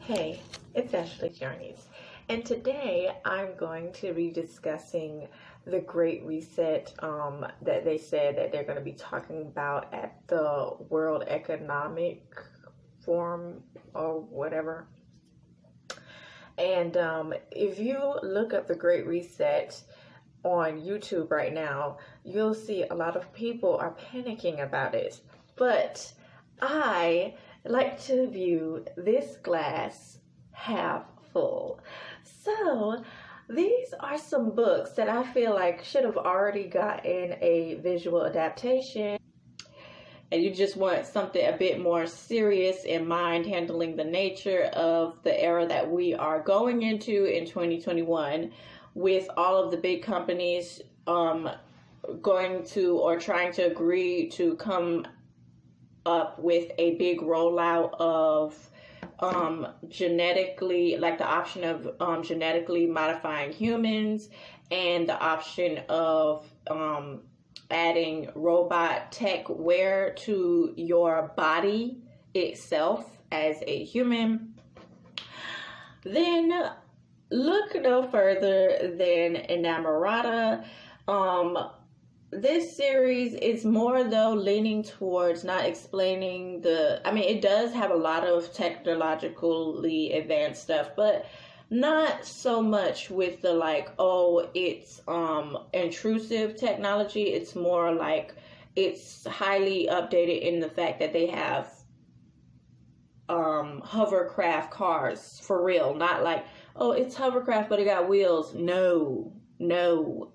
Hey, it's Ashley Journeys, and today I'm going to be discussing the Great Reset that they said that they're going to be talking about at the World Economic Forum or whatever. And if you look up the Great Reset on YouTube right now, you'll see a lot of people are panicking about it. But I like to view this glass half full. So these are some books that I feel like should have already gotten a visual adaptation. And you just want something a bit more serious in mind, handling the nature of the era that we are going into in 2021, with all of the big companies going to or trying to agree to come up with a big rollout of genetically, like the option of genetically modifying humans, and the option of adding robot tech wear to your body itself as a human. Then look no further than Inamorata. This series is more, though, leaning towards not explaining it does have a lot of technologically advanced stuff, but not so much with the it's intrusive technology. It's more like it's highly updated in the fact that they have hovercraft cars for real. Not like, oh, it's hovercraft but it got wheels. No.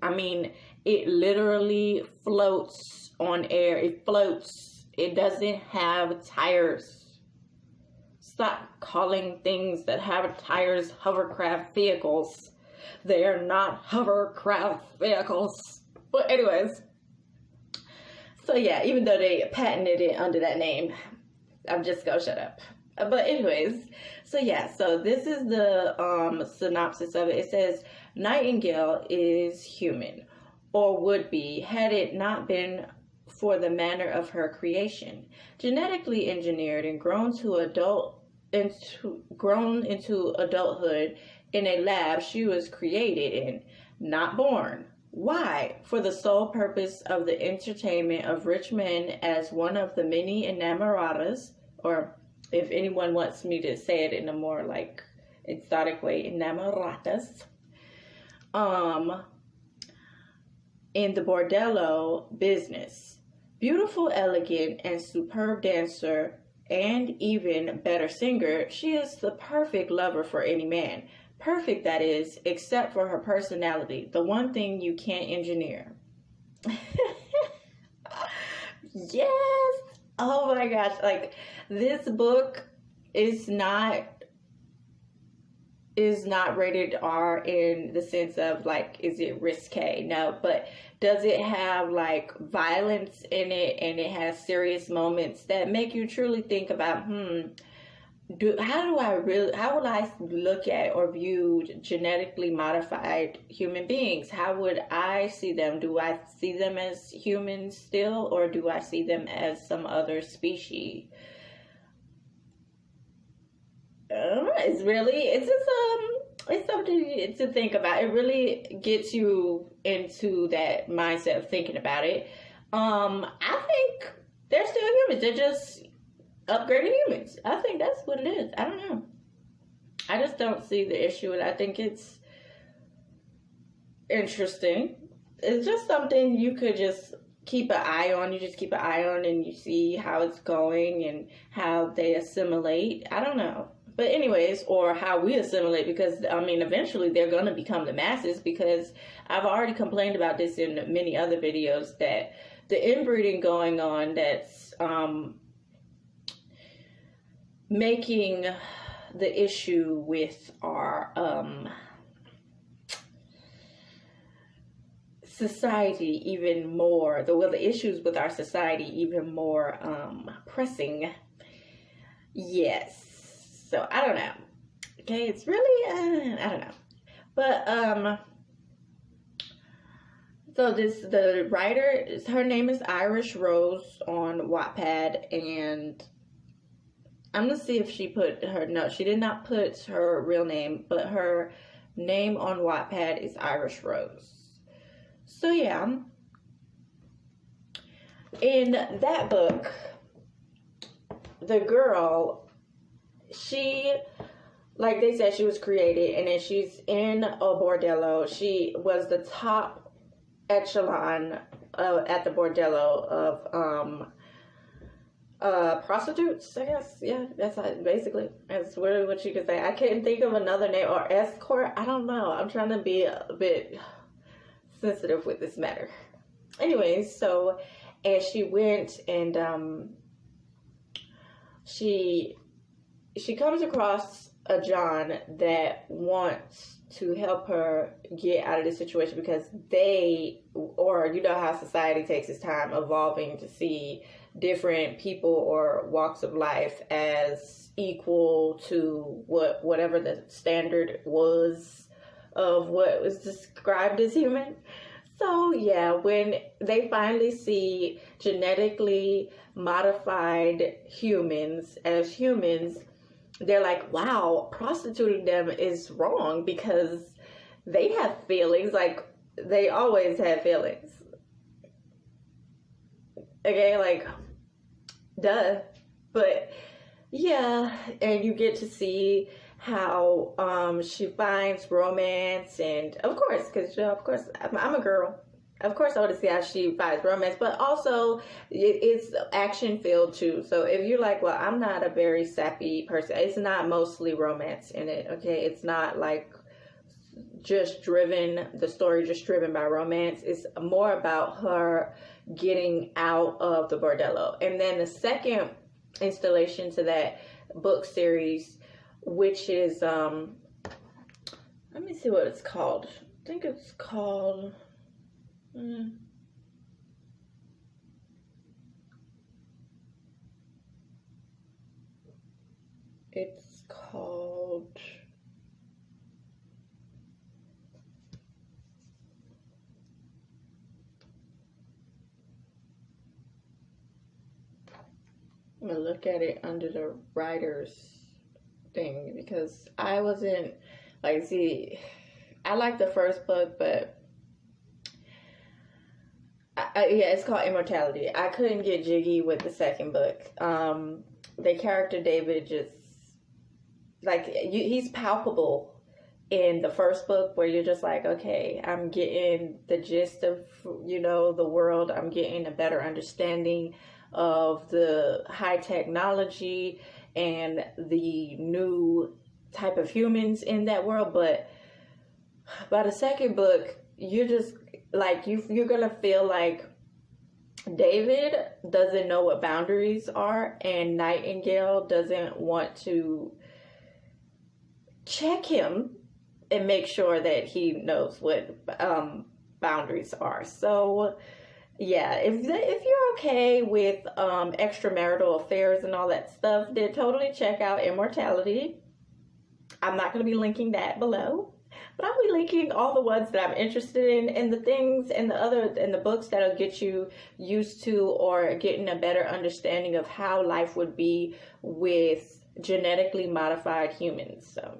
I mean, it literally floats on air. It floats. It doesn't have tires. Stop calling things that have tires hovercraft vehicles. They're not hovercraft vehicles. But anyways, so yeah, even though they patented it under that name, I'm just gonna shut up. But anyways, so this is the synopsis of it. It says, Nightingale is human, or would be, had it not been for the manner of her creation. Genetically engineered and grown into adulthood in a lab she was created in, not born. Why? For the sole purpose of the entertainment of rich men, as one of the many enamoradas, or if anyone wants me to say it in a more exotic way, enamoratas, in the bordello business. Beautiful, elegant, and superb dancer, and even better singer, she is the perfect lover for any man. Perfect, that is, except for her personality, the one thing you can't engineer. Yes! Oh my gosh, this book is not rated R in the sense of is it risque? No, but does it have violence in it, and it has serious moments that make you truly think about how will I look at or view genetically modified human beings? How would I see them? Do I see them as humans still, or do I see them as some other species? It's something to think about. It really gets you into that mindset of thinking about it. I think they're still humans. They're just upgraded humans. I think that's what it is. I don't know. I just don't see the issue, and I think it's interesting. It's just something you could just keep an eye on. You just keep an eye on, and you see how it's going and how they assimilate. I don't know. But anyways, or how we assimilate, because, eventually they're going to become the masses, because I've already complained about this in many other videos, that the inbreeding going on that's making the issue with our society even more, the issues with our society even more pressing. Yes. So I don't know. Okay, it's really I don't know. But so the writer, her name is Irish Rose on Wattpad, and I'm gonna see if she put her, no, she did not put her real name, but her name on Wattpad is Irish Rose. So yeah, in that book, the girl, she, like they said, she was created, and then she's in a bordello. She was the top echelon at the bordello of prostitutes, I guess. Yeah, that's basically, that's really what you could say. I can't think of another name. Or escort, I don't know. I'm trying to be a bit sensitive with this matter. Anyways, so, and she went and she comes across a John that wants to help her get out of this situation, because they, or you know how society takes its time evolving to see different people or walks of life as equal to whatever the standard was of what was described as human. So yeah, when they finally see genetically modified humans as humans, they're like, wow, prostituting them is wrong, because they have feelings. Like, they always have feelings. Okay, like, duh. But yeah, and you get to see how she finds romance, and of course, because of course I'm a girl, of course I want to see how she finds romance, but also it's action filled too. So if you're like, well, I'm not a very sappy person, it's not mostly romance in it. Okay, it's not like just driven, the story just driven by romance. It's more about her getting out of the bordello. And then the second installation to that book series, which is let me see what it's called. I think it's called it's called I'm gonna look at it under the writer's thing, because I wasn't like, see, I like the first book, but yeah, it's called Immortality. I couldn't get jiggy with the second book. The character David just, like, he's palpable in the first book, where you're just like, okay, I'm getting the gist of, you know, the world. I'm getting a better understanding of the high technology and the new type of humans in that world. But by the second book, you're just like, you're gonna feel like David doesn't know what boundaries are, and Nightingale doesn't want to check him and make sure that he knows what boundaries are. So yeah, if you're okay with extramarital affairs and all that stuff, then totally check out Immortality. I'm not going to be linking that below, but I'll be linking all the ones that I'm interested in, and the things and the books that'll get you used to or getting a better understanding of how life would be with genetically modified humans. So